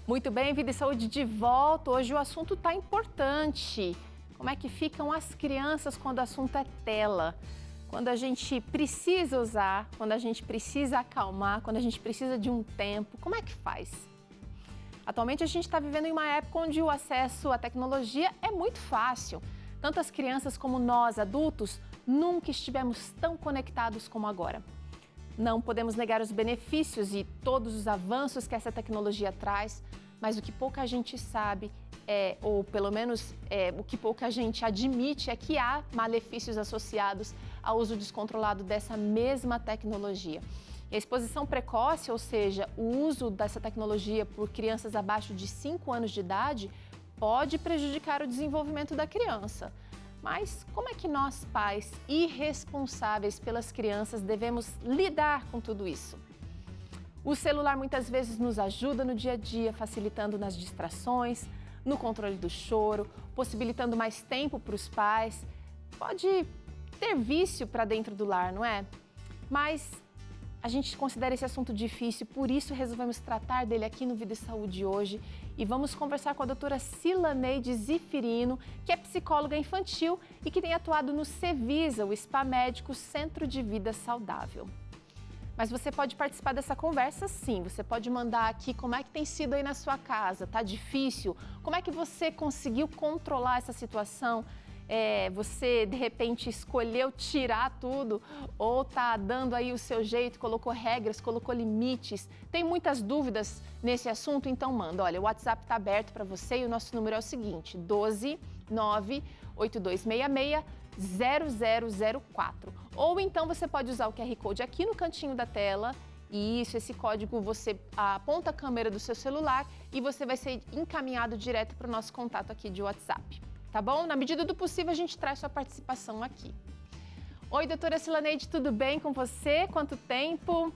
Muito bem, Vida e Saúde de volta. Hoje o assunto está importante. Como é que ficam as crianças quando o assunto é tela? Quando a gente precisa usar, quando a gente precisa acalmar, quando a gente precisa de um tempo, como é que faz? Atualmente a gente está vivendo em uma época onde o acesso à tecnologia é muito fácil. Tanto as crianças como nós, adultos, nunca estivemos tão conectados como agora. Não podemos negar os benefícios e todos os avanços que essa tecnologia traz, mas o que pouca gente sabe, ou pelo menos o que pouca gente admite, é que há malefícios associados ao uso descontrolado dessa mesma tecnologia. E a exposição precoce, ou seja, o uso dessa tecnologia por crianças abaixo de 5 anos de idade, pode prejudicar o desenvolvimento da criança. Mas como é que nós, pais irresponsáveis pelas crianças, devemos lidar com tudo isso? O celular muitas vezes nos ajuda no dia a dia, facilitando nas distrações, no controle do choro, possibilitando mais tempo para os pais. Pode ter vício para dentro do lar, não é? Mas a gente considera esse assunto difícil, por isso resolvemos tratar dele aqui no Vida e Saúde hoje. E vamos conversar com a doutora Silaneide Zifirino, que é psicóloga infantil e que tem atuado no Cevisa, o Spa Médico Centro de Vida Saudável. Mas você pode participar dessa conversa sim, você pode mandar aqui como é que tem sido aí na sua casa, tá difícil? Como é que você conseguiu controlar essa situação? Você de repente escolheu tirar tudo ou tá dando aí o seu jeito, colocou regras, colocou limites, tem muitas dúvidas nesse assunto? Então manda, olha, o WhatsApp está aberto para você e o nosso número é o seguinte, 12 98266 0004. Ou então você pode usar o QR Code aqui no cantinho da tela. E esse código você aponta a câmera do seu celular e você vai ser encaminhado direto para o nosso contato aqui de WhatsApp. Tá bom? Na medida do possível, a gente traz sua participação aqui. Oi, doutora Silaneide, tudo bem com você? Quanto tempo?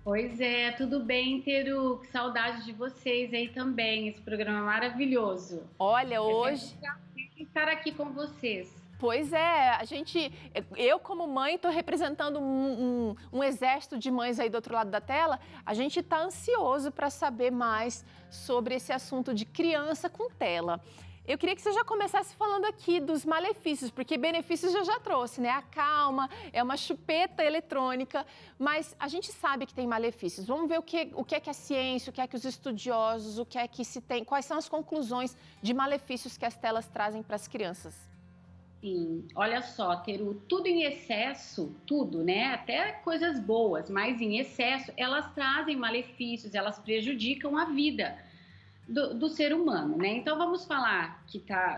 Pois é, tudo bem, Teru? Que saudade de vocês aí também, esse programa maravilhoso. Olha, hoje... estar aqui com vocês. Pois é, eu como mãe estou representando um exército de mães aí do outro lado da tela, a gente está ansioso para saber mais sobre esse assunto de criança com tela. Eu queria que você já começasse falando aqui dos malefícios, porque benefícios eu já trouxe, né? A calma, é uma chupeta eletrônica, mas a gente sabe que tem malefícios. Vamos ver o que é que a ciência, o que é que os estudiosos, o que é que se tem, quais são as conclusões de malefícios que as telas trazem para as crianças. Sim, olha só, Teru, tudo em excesso, tudo, né? Até coisas boas, mas em excesso, elas trazem malefícios, elas prejudicam a vida do ser humano, né? Então vamos falar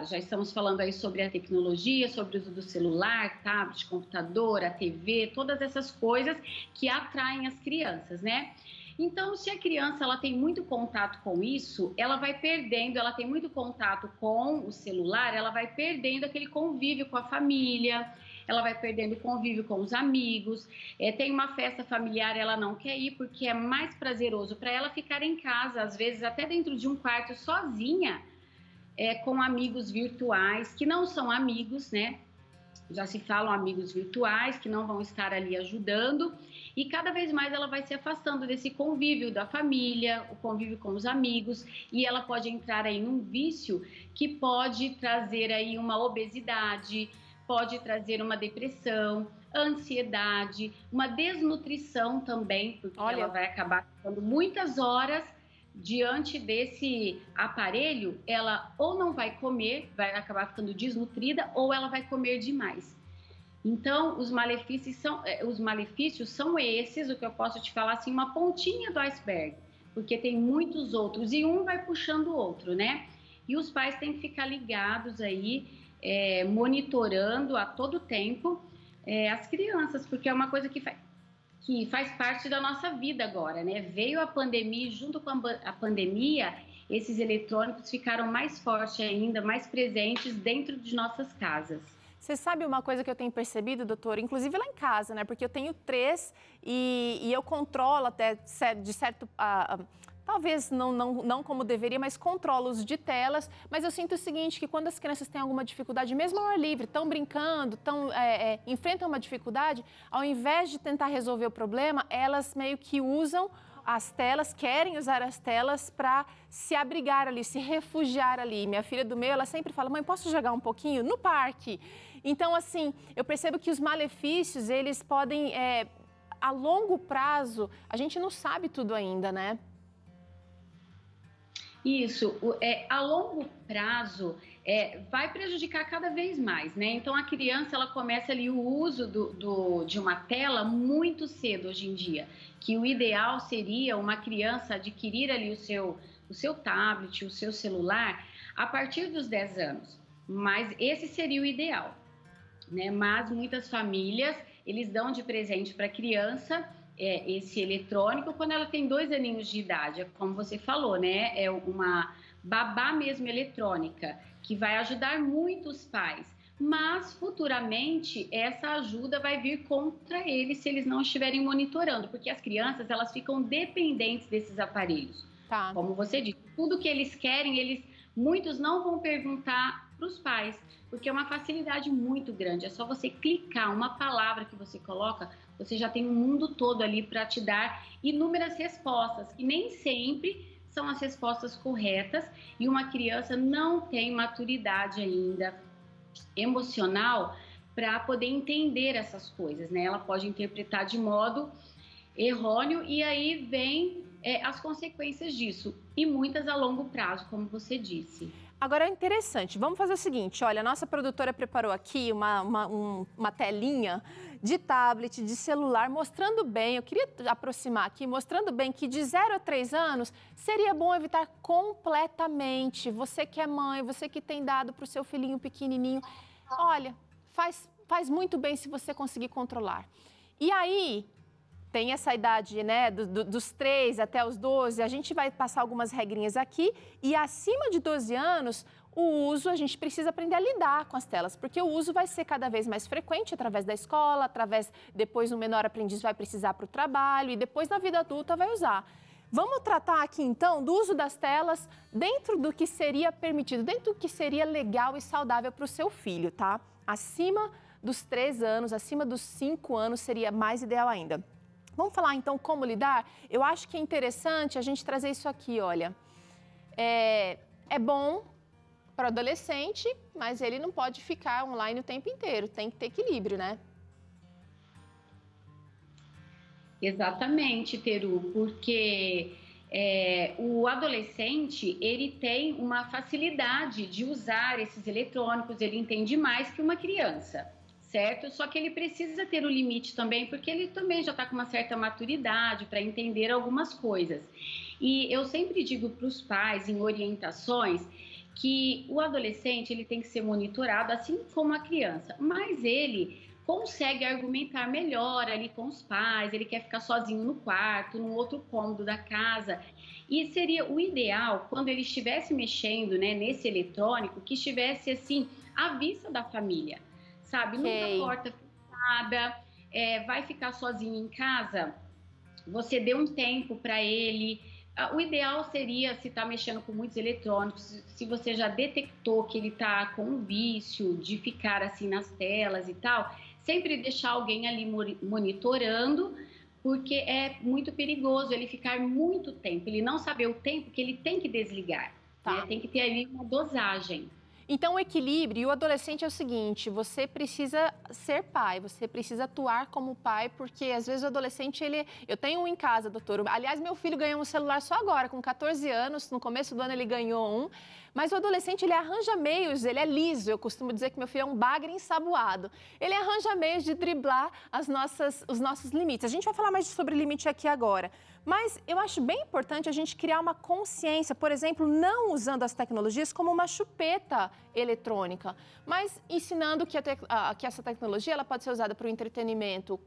já estamos falando aí sobre a tecnologia, sobre o uso do celular, tablet, computador, a TV, todas essas coisas que atraem as crianças, né? Então, se a criança ela tem muito contato com isso, ela vai perdendo, ela tem muito contato com o celular, ela vai perdendo aquele convívio com a família, ela vai perdendo o convívio com os amigos. Tem uma festa familiar, ela não quer ir porque é mais prazeroso para ela ficar em casa, às vezes até dentro de um quarto sozinha, com amigos virtuais, que não são amigos, né? Já se falam amigos virtuais, que não vão estar ali ajudando. E cada vez mais ela vai se afastando desse convívio da família, o convívio com os amigos, e ela pode entrar aí num vício que pode trazer aí uma obesidade, pode trazer uma depressão, ansiedade, uma desnutrição também, porque ela vai acabar ficando muitas horas diante desse aparelho, ela ou não vai comer, vai acabar ficando desnutrida, ou ela vai comer demais. Então, os malefícios são esses, o que eu posso te falar assim, uma pontinha do iceberg, porque tem muitos outros e um vai puxando o outro, né? E os pais têm que ficar ligados aí, monitorando a todo tempo as crianças, porque é uma coisa que faz parte da nossa vida agora, né? Veio a pandemia e junto com a pandemia, esses eletrônicos ficaram mais fortes ainda, mais presentes dentro de nossas casas. Você sabe uma coisa que eu tenho percebido, doutora, inclusive lá em casa, né? Porque eu tenho 3 e eu controlo até de certo... talvez não como deveria, mas controlo os de telas. Mas eu sinto o seguinte, que quando as crianças têm alguma dificuldade, mesmo ao ar livre, estão brincando, enfrentam uma dificuldade, ao invés de tentar resolver o problema, elas meio que usam as telas, querem usar as telas para se abrigar ali, se refugiar ali. Minha filha do meio, ela sempre fala, mãe, posso jogar um pouquinho? No parque. Então, assim, eu percebo que os malefícios, eles podem, a longo prazo, a gente não sabe tudo ainda, né? Isso, a longo prazo vai prejudicar cada vez mais, né? Então a criança ela começa ali o uso de uma tela muito cedo hoje em dia, que o ideal seria uma criança adquirir ali o seu tablet, o seu celular a partir dos 10 anos, mas esse seria o ideal, né? Mas muitas famílias, eles dão de presente para a criança esse eletrônico quando ela tem 2 aninhos de idade, como você falou, né? É uma babá mesmo eletrônica, que vai ajudar muito os pais. Mas futuramente essa ajuda vai vir contra eles se eles não estiverem monitorando, porque as crianças elas ficam dependentes desses aparelhos. Tá. Como você disse, tudo que eles querem, muitos não vão perguntar para os pais, porque é uma facilidade muito grande. É só você clicar uma palavra que você coloca, você já tem o mundo todo ali para te dar inúmeras respostas, que nem sempre são as respostas corretas, e uma criança não tem maturidade ainda emocional para poder entender essas coisas, né? Ela pode interpretar de modo errôneo e aí vem as consequências disso, e muitas a longo prazo, como você disse. Agora é interessante, vamos fazer o seguinte, olha, a nossa produtora preparou aqui uma telinha de tablet, de celular, mostrando bem, eu queria aproximar aqui, mostrando bem que de 0 a 3 anos seria bom evitar completamente. Você que é mãe, você que tem dado para o seu filhinho pequenininho, olha, faz muito bem se você conseguir controlar. E aí, tem essa idade, né, dos 3 até os 12, a gente vai passar algumas regrinhas aqui e acima de 12 anos, o uso, a gente precisa aprender a lidar com as telas, porque o uso vai ser cada vez mais frequente através da escola, depois o menor aprendiz vai precisar para o trabalho e depois na vida adulta vai usar. Vamos tratar aqui então do uso das telas dentro do que seria permitido, dentro do que seria legal e saudável para o seu filho, tá? Acima dos 3 anos, acima dos 5 anos seria mais ideal ainda. Vamos falar então como lidar? Eu acho que é interessante a gente trazer isso aqui, olha. É bom para o adolescente, mas ele não pode ficar online o tempo inteiro, tem que ter equilíbrio, né? Exatamente, Teru, porque o adolescente, ele tem uma facilidade de usar esses eletrônicos, ele entende mais que uma criança. Certo? Só que ele precisa ter o limite também, porque ele também já está com uma certa maturidade para entender algumas coisas. E eu sempre digo para os pais, em orientações, que o adolescente ele tem que ser monitorado, assim como a criança, mas ele consegue argumentar melhor ali com os pais, ele quer ficar sozinho no quarto, num outro cômodo da casa. E seria o ideal, quando ele estivesse mexendo, né, nesse eletrônico, que estivesse assim, à vista da família. Sabe, Okay. Nunca porta fechada, vai ficar sozinho em casa, você dê um tempo para ele. O ideal seria, se está mexendo com muitos eletrônicos, se você já detectou que ele está com um vício de ficar assim nas telas e tal, sempre deixar alguém ali monitorando, porque é muito perigoso ele ficar muito tempo, ele não saber o tempo que ele tem que desligar, Tá. né? Tem que ter ali uma dosagem. Então, o equilíbrio, e o adolescente é o seguinte, você precisa ser pai, você precisa atuar como pai, porque às vezes o adolescente, eu tenho um em casa, doutor, aliás, meu filho ganhou um celular só agora, com 14 anos, no começo do ano ele ganhou um, mas o adolescente, ele arranja meios, ele é liso, eu costumo dizer que meu filho é um bagre ensaboado, ele arranja meios de driblar os nossos limites. A gente vai falar mais sobre limite aqui agora. Mas eu acho bem importante a gente criar uma consciência, por exemplo, não usando as tecnologias como uma chupeta eletrônica, mas ensinando que essa tecnologia ela pode ser usada para o entretenimento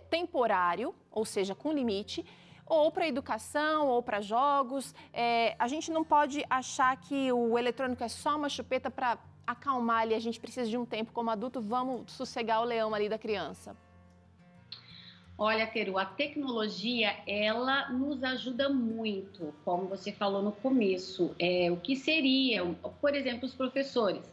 temporário, ou seja, com limite, ou para educação, ou para jogos. A gente não pode achar que o eletrônico é só uma chupeta para acalmar ali, a gente precisa de um tempo como adulto, vamos sossegar o leão ali da criança. Olha, Teru, a tecnologia, ela nos ajuda muito, como você falou no começo. O que seria, por exemplo, os professores,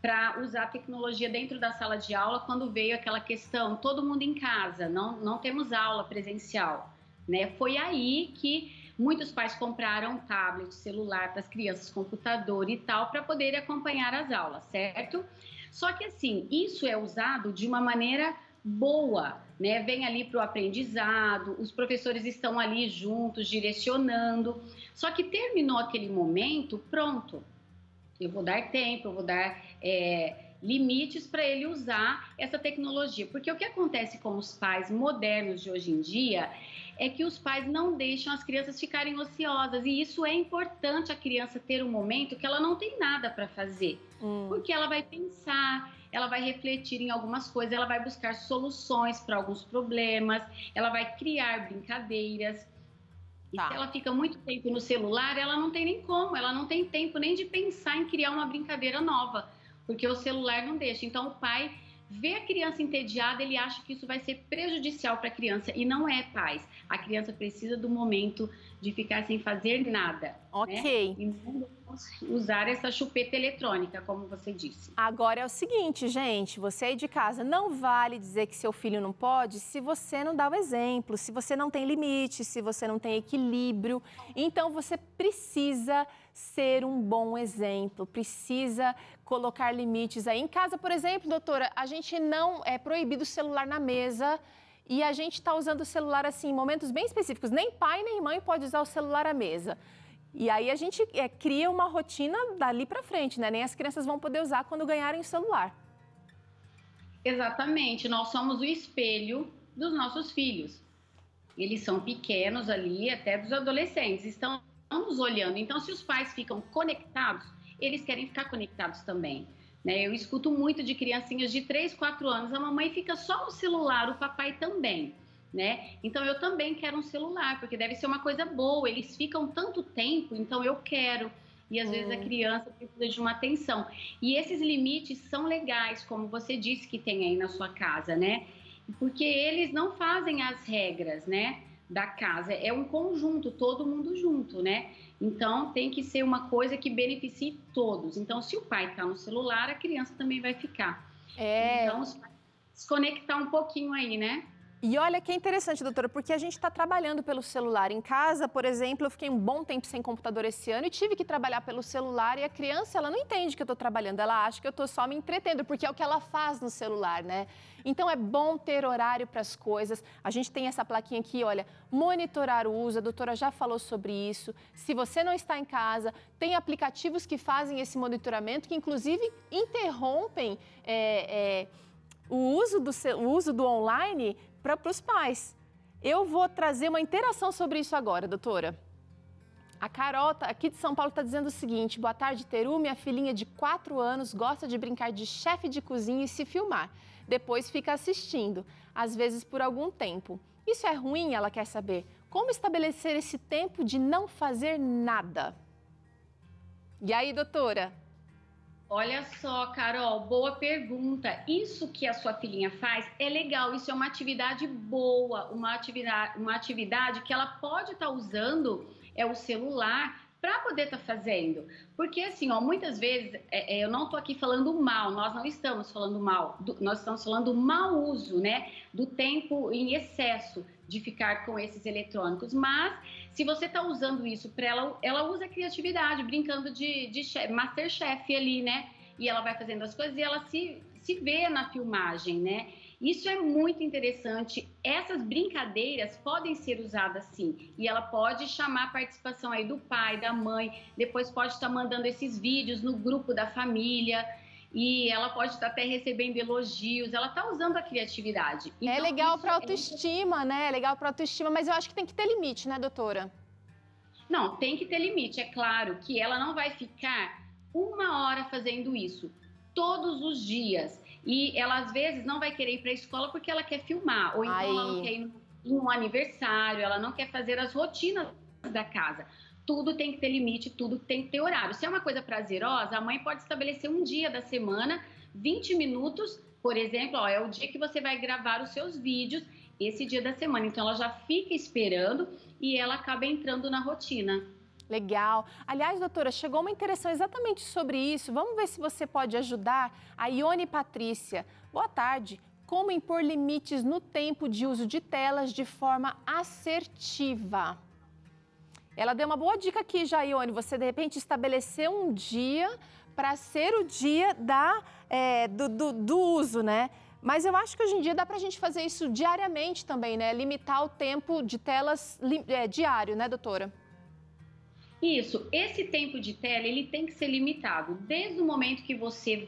para usar a tecnologia dentro da sala de aula, quando veio aquela questão, todo mundo em casa, não temos aula presencial, né? Foi aí que muitos pais compraram tablet, celular para as crianças, computador e tal, para poderem acompanhar as aulas, certo? Só que assim, isso é usado de uma maneira boa, né? Vem ali para o aprendizado, os professores estão ali juntos, direcionando. Só que terminou aquele momento, pronto. Eu vou dar tempo, eu vou dar limites para ele usar essa tecnologia. Porque o que acontece com os pais modernos de hoje em dia é que os pais não deixam as crianças ficarem ociosas. E isso é importante, a criança ter um momento que ela não tem nada para fazer. Porque ela vai pensar, ela vai refletir em algumas coisas, ela vai buscar soluções para alguns problemas, ela vai criar brincadeiras. E se ela fica muito tempo no celular, ela não tem nem como, ela não tem tempo nem de pensar em criar uma brincadeira nova, porque o celular não deixa. Então, o pai vê a criança entediada, ele acha que isso vai ser prejudicial para a criança, e não é, pais. A criança precisa do momento de ficar sem fazer nada. Ok. Né? E não usar essa chupeta eletrônica, como você disse. Agora é o seguinte, gente, você aí de casa, não vale dizer que seu filho não pode se você não dá o exemplo, se você não tem limite, se você não tem equilíbrio. Então, você precisa ser um bom exemplo, precisa colocar limites aí. Em casa, por exemplo, doutora, a gente não é proibido o celular na mesa e a gente está usando o celular assim em momentos bem específicos. Nem pai nem mãe pode usar o celular à mesa. E aí a gente cria uma rotina dali para frente, né? Nem as crianças vão poder usar quando ganharem o celular. Exatamente, nós somos o espelho dos nossos filhos. Eles são pequenos ali, até dos adolescentes, estão nos olhando. Então, se os pais ficam conectados, eles querem ficar conectados também. Né? Eu escuto muito de criancinhas de 3, 4 anos, a mamãe fica só no celular, o papai também. Né? Então, eu também quero um celular, porque deve ser uma coisa boa, eles ficam tanto tempo, então eu quero. E às vezes a criança precisa de uma atenção. E esses limites são legais, como você disse que tem aí na sua casa, né? Porque eles não fazem as regras, né, da casa. É um conjunto, todo mundo junto, né? Então, tem que ser uma coisa que beneficie todos. Então, se o pai está no celular, a criança também vai ficar. Então, desconectar um pouquinho aí, né? E olha que interessante, doutora, porque a gente está trabalhando pelo celular. Em casa, por exemplo, eu fiquei um bom tempo sem computador esse ano e tive que trabalhar pelo celular e a criança, ela não entende que eu estou trabalhando, ela acha que eu estou só me entretendo, porque é o que ela faz no celular, né? Então, é bom ter horário para as coisas. A gente tem essa plaquinha aqui, olha, monitorar o uso, a doutora já falou sobre isso. Se você não está em casa, tem aplicativos que fazem esse monitoramento, que inclusive interrompem o uso do online para os pais. Eu vou trazer uma interação sobre isso agora, doutora. A Carol, aqui de São Paulo, está dizendo o seguinte: boa tarde, Teru, minha filhinha de 4 anos gosta de brincar de chefe de cozinha e se filmar. Depois fica assistindo, às vezes por algum tempo. Isso é ruim? Ela quer saber. Como estabelecer esse tempo de não fazer nada? E aí, doutora? Olha só, Carol, boa pergunta. Isso que a sua filhinha faz é legal, isso é uma atividade boa, uma atividade que ela pode estar usando o celular para poder estar fazendo. Porque assim, ó, muitas vezes, eu não estou aqui falando mal, nós não estamos falando mal, nós estamos falando mau uso, né, do tempo em excesso de ficar com esses eletrônicos. Mas se você está usando isso para ela usa a criatividade, brincando de Masterchef ali, né? E ela vai fazendo as coisas e ela se vê na filmagem, né? Isso é muito interessante. Essas brincadeiras podem ser usadas sim. E ela pode chamar a participação aí do pai, da mãe, depois pode estar mandando esses vídeos no grupo da família. E ela pode estar até recebendo elogios, ela está usando a criatividade. Então, é legal para autoestima, né? É legal para autoestima, mas eu acho que tem que ter limite, né, doutora? Não, tem que ter limite. É claro que ela não vai ficar 1 hora fazendo isso todos os dias. E ela, às vezes, não vai querer ir para a escola porque ela quer filmar. Ou então ela não quer ir em um aniversário, ela não quer fazer as rotinas da casa. Tudo tem que ter limite, tudo tem que ter horário. Se é uma coisa prazerosa, a mãe pode estabelecer um dia da semana, 20 minutos, por exemplo, ó, é o dia que você vai gravar os seus vídeos, esse dia da semana. Então, ela já fica esperando e ela acaba entrando na rotina. Legal. Aliás, doutora, chegou uma interação exatamente sobre isso. Vamos ver se você pode ajudar. A Ione Patrícia. Boa tarde. como impor limites no tempo de uso de telas de forma assertiva. Ela deu uma boa dica aqui, Jaione, você de repente estabelecer um dia para ser o dia do uso, né? Mas eu acho que hoje em dia dá para a gente fazer isso diariamente também, né? Limitar o tempo de telas diário, né, doutora? Isso, esse tempo de tela, ele tem que ser limitado. Desde o momento que você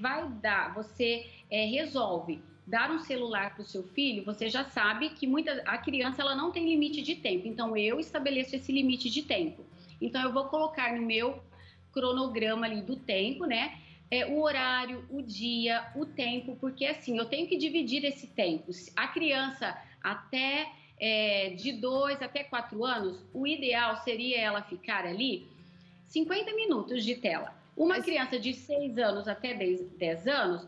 resolve dar um celular para o seu filho, você já sabe que a criança ela não tem limite de tempo. Então, eu estabeleço esse limite de tempo. Então, eu vou colocar no meu cronograma ali do tempo, né? O horário, o dia, o tempo, porque assim, eu tenho que dividir esse tempo. A criança de 2 até 4 anos, o ideal seria ela ficar ali 50 minutos de tela. Uma criança de 6 anos até 10 anos,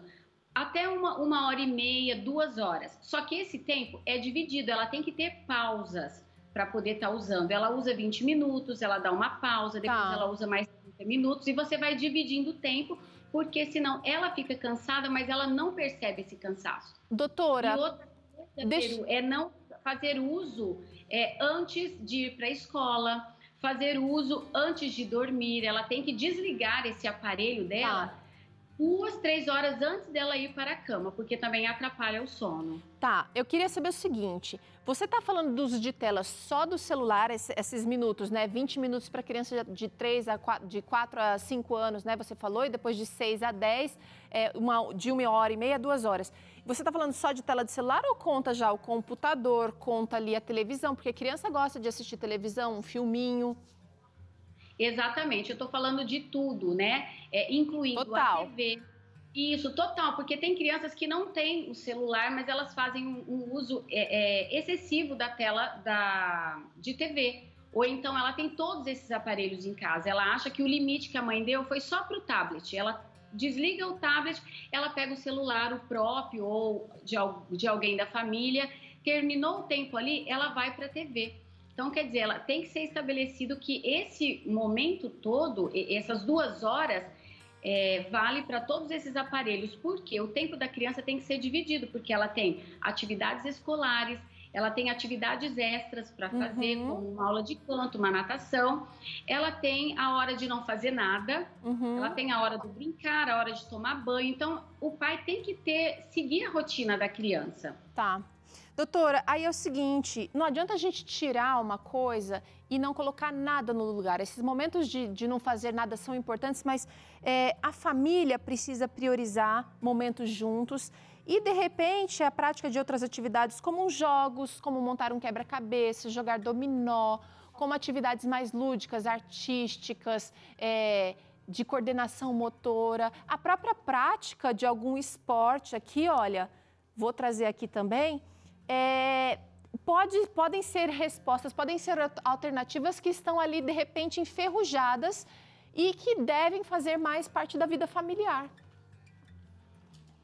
até uma hora e meia, 2 horas. Só que esse tempo é dividido, ela tem que ter pausas para poder estar usando. Ela usa 20 minutos, ela dá uma pausa, depois ela usa mais 30 minutos e você vai dividindo o tempo, porque senão ela fica cansada, mas ela não percebe esse cansaço. Doutora, e outra coisa, é não fazer uso antes de ir para a escola, fazer uso antes de dormir. Ela tem que desligar esse aparelho dela 2, 3 horas antes dela ir para a cama, porque também atrapalha o sono. Tá, eu queria saber o seguinte, você está falando do uso de tela só do celular, esses minutos, né? 20 minutos para criança de 4 a 5 anos, né? Você falou, e depois de 6 a 10, de 1 hora e meia a 2 horas. Você está falando só de tela de celular ou conta já o computador, conta ali a televisão? Porque a criança gosta de assistir televisão, um filminho. Exatamente, eu estou falando de tudo, né? Incluindo a TV. Isso, total, porque tem crianças que não têm o celular, mas elas fazem um uso excessivo da tela de TV. Ou então ela tem todos esses aparelhos em casa. Ela acha que o limite que a mãe deu foi só para o tablet. Ela desliga o tablet, ela pega o celular, o próprio ou de alguém da família, terminou o tempo ali, ela vai para a TV. Então, quer dizer, ela tem que ser estabelecido que esse momento todo, essas 2 horas, vale para todos esses aparelhos, porque o tempo da criança tem que ser dividido, porque ela tem atividades escolares, ela tem atividades extras para fazer, como uma aula de canto, uma natação, ela tem a hora de não fazer nada, ela tem a hora de brincar, a hora de tomar banho. Então, o pai tem que seguir a rotina da criança. Tá. Doutora, aí é o seguinte, não adianta a gente tirar uma coisa e não colocar nada no lugar. Esses momentos de não fazer nada são importantes, mas a família precisa priorizar momentos juntos e, de repente, a prática de outras atividades, como jogos, como montar um quebra-cabeça, jogar dominó, como atividades mais lúdicas, artísticas, de coordenação motora, a própria prática de algum esporte aqui, olha, vou trazer aqui também, podem ser respostas, podem ser alternativas que estão ali, de repente, enferrujadas e que devem fazer mais parte da vida familiar.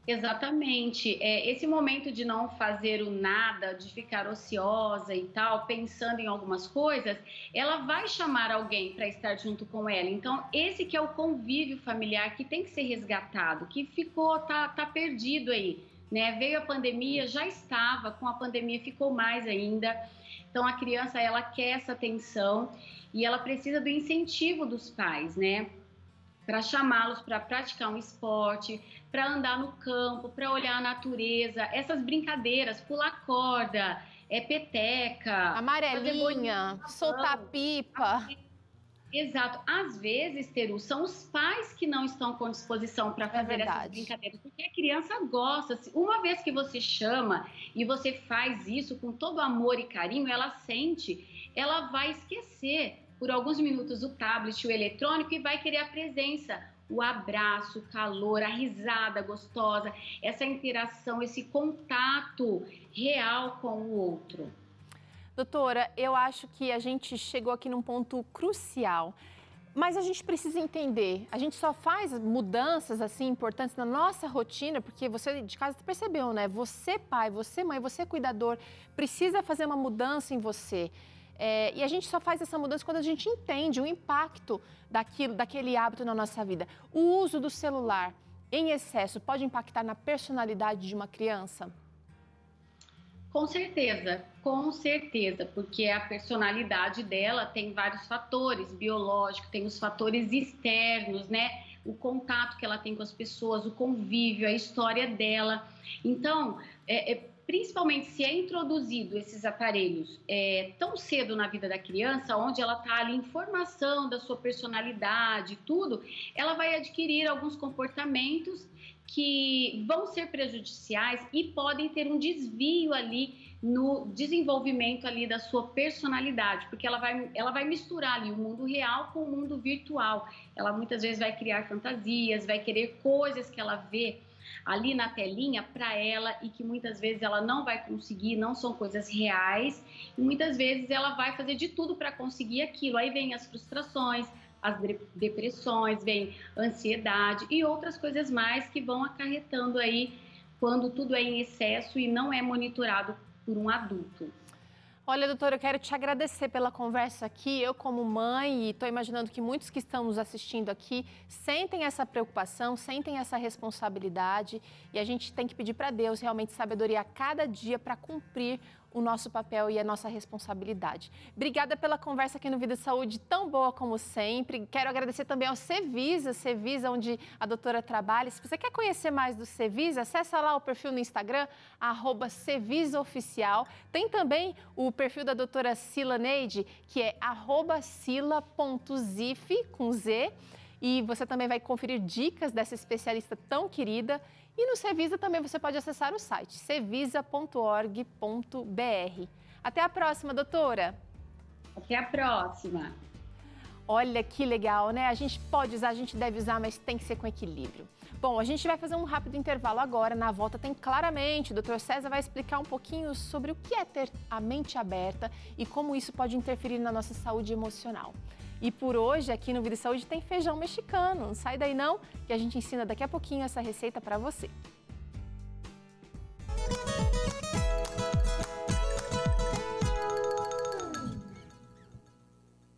Exatamente. Esse momento de não fazer o nada, de ficar ociosa e tal, pensando em algumas coisas, ela vai chamar alguém para estar junto com ela. Então, esse que é o convívio familiar que tem que ser resgatado, que tá perdido aí. Né? Veio a pandemia, já estava, com a pandemia ficou mais ainda. Então, a criança, ela quer essa atenção e ela precisa do incentivo dos pais, né? Para chamá-los para praticar um esporte, para andar no campo, para olhar a natureza, essas brincadeiras, pular corda, peteca... Amarelinha, soltar pipa... Exato. Às vezes, Teru, são os pais que não estão com disposição para fazer essas brincadeiras, porque a criança gosta. Uma vez que você chama e você faz isso com todo amor e carinho, ela sente, ela vai esquecer por alguns minutos o tablet, o eletrônico e vai querer a presença, o abraço, o calor, a risada gostosa, essa interação, esse contato real com o outro. Doutora, eu acho que a gente chegou aqui num ponto crucial, mas a gente precisa entender, a gente só faz mudanças assim importantes na nossa rotina, porque você de casa percebeu, né? Você pai, você mãe, você cuidador, precisa fazer uma mudança em você. E a gente só faz essa mudança quando a gente entende o impacto daquele hábito na nossa vida. O uso do celular em excesso pode impactar na personalidade de uma criança? com certeza, porque a personalidade dela tem vários fatores, biológicos, tem os fatores externos, né? O contato que ela tem com as pessoas, o convívio, a história dela. Então, principalmente se é introduzido esses aparelhos tão cedo na vida da criança, onde ela está ali em formação da sua personalidade, tudo, ela vai adquirir alguns comportamentos que vão ser prejudiciais e podem ter um desvio ali no desenvolvimento ali da sua personalidade, porque ela vai misturar ali o mundo real com o mundo virtual. Ela muitas vezes vai criar fantasias, vai querer coisas que ela vê ali na telinha para ela e que muitas vezes ela não vai conseguir, não são coisas reais, e muitas vezes ela vai fazer de tudo para conseguir aquilo. Aí vem as frustrações, as depressões, vem ansiedade e outras coisas mais que vão acarretando aí quando tudo é em excesso e não é monitorado por um adulto. Olha, doutora, eu quero te agradecer pela conversa aqui. Eu, como mãe, e estou imaginando que muitos que estão nos assistindo aqui sentem essa preocupação, sentem essa responsabilidade. E a gente tem que pedir para Deus realmente sabedoria a cada dia para cumprir o nosso papel e a nossa responsabilidade. Obrigada pela conversa aqui no Vida e Saúde, tão boa como sempre. Quero agradecer também ao Cevisa, onde a doutora trabalha. Se você quer conhecer mais do Cevisa, acessa lá o perfil no Instagram, @CevisaOficial. Tem também o perfil da doutora Sila Neide, que é @sila.zif, com Z. E você também vai conferir dicas dessa especialista tão querida. E no Cevisa também você pode acessar o site cevisa.org.br. Até a próxima, doutora. Até a próxima. Olha que legal, né? A gente pode usar, a gente deve usar, mas tem que ser com equilíbrio. Bom, a gente vai fazer um rápido intervalo agora. Na volta tem claramente, o Dr. César vai explicar um pouquinho sobre o que é ter a mente aberta e como isso pode interferir na nossa saúde emocional. E por hoje, aqui no Vida e Saúde, tem feijão mexicano. Não sai daí não, que a gente ensina daqui a pouquinho essa receita para você.